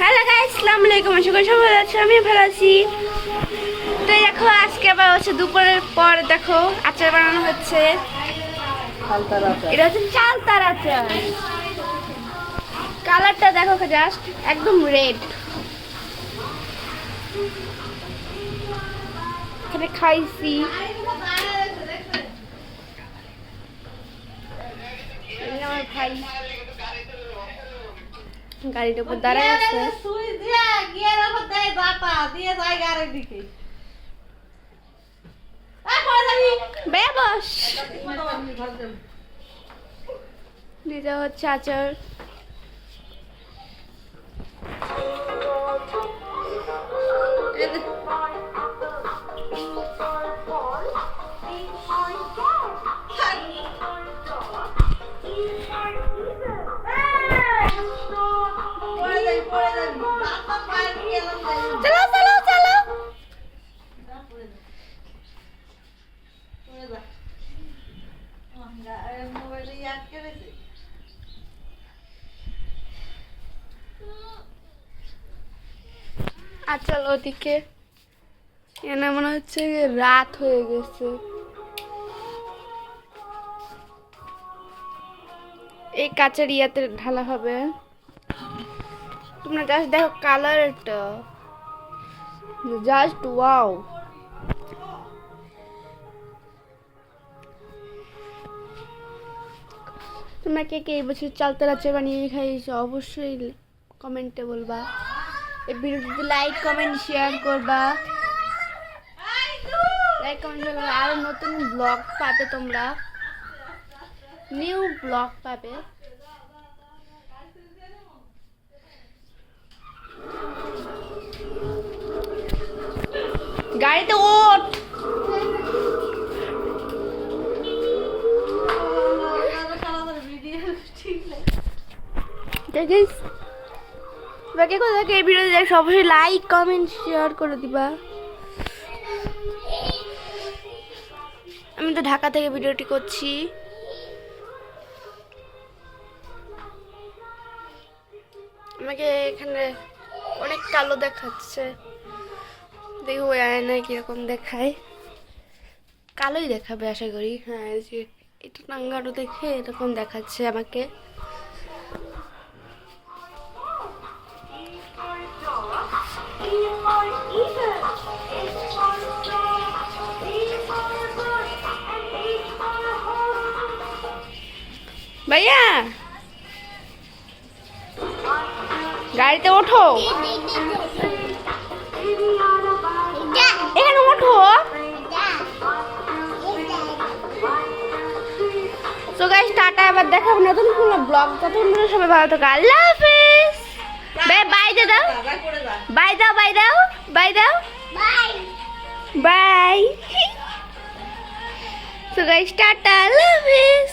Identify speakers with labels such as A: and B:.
A: Hello guys, আসসালামু আলাইকুম। আশা করি সবাই ভালো আছো, আমিও ভালো আছি। তো দেখো আজকে আবার হচ্ছে দুপুরের পর দেখো আচার বানানো হচ্ছে। এটা হচ্ছে চালতার আচার। কালারটা দেখো জাস্ট একদম রেড। এখানে খাইছি আমার ভাই গাড়ির উপর দাঁড়ায় আছে। এটা হচ্ছে আচার। চলো চলো চলো। আচ্ছা ওদিকে এনে মনে হচ্ছে রাত হয়ে গেছে। এই কাঁচের ইয়াতে ঢালা হবে। তোমরা জাস্ট দেখো কালারটা, জাস্ট ওয়াও। তোমরা কে কে এই বছর চালতার আচার বানিয়ে খাইছো অবশ্যই কমেন্টে বলবা। এই ভিডিওটিতে লাইক কমেন্ট শেয়ার করবা। লাইক কমেন্ট শেয়ার করবা। আর নতুন ব্লগ পাবে, তোমরা নিউ ব্লগ পাবে। গাড়িতে ওঠ। দেখিস বাকি কোথায় এই ভিডিও দেখ, অবশ্যই লাইক কমেন্ট শেয়ার করে দিবা। আমি তো ঢাকা থেকে ভিডিওটি করছি। আমাকে এখানে অনেক কালো দেখাচ্ছে। দেখো ওই আয়নায় কিরকম দেখায়। কালোই দেখাবে আশা করি। হ্যাঁ, যে এটা টাঙ্গারও দেখে এরকম দেখাচ্ছে আমাকে। ভাইয়া গাড়িতে ওঠো, এখানে ওঠো। তো গাইস টাটা, আবার দেখাবো নতুন কোনো ব্লগ। ততক্ষণ সবাই ভালো থাকো। আল্লাহ হাফেজ। বাই দে দাও, বাই দাও, বাই দাও, বাই দাও, বাই। তো গাইস টাটা, আল্লাহ হাফেজ।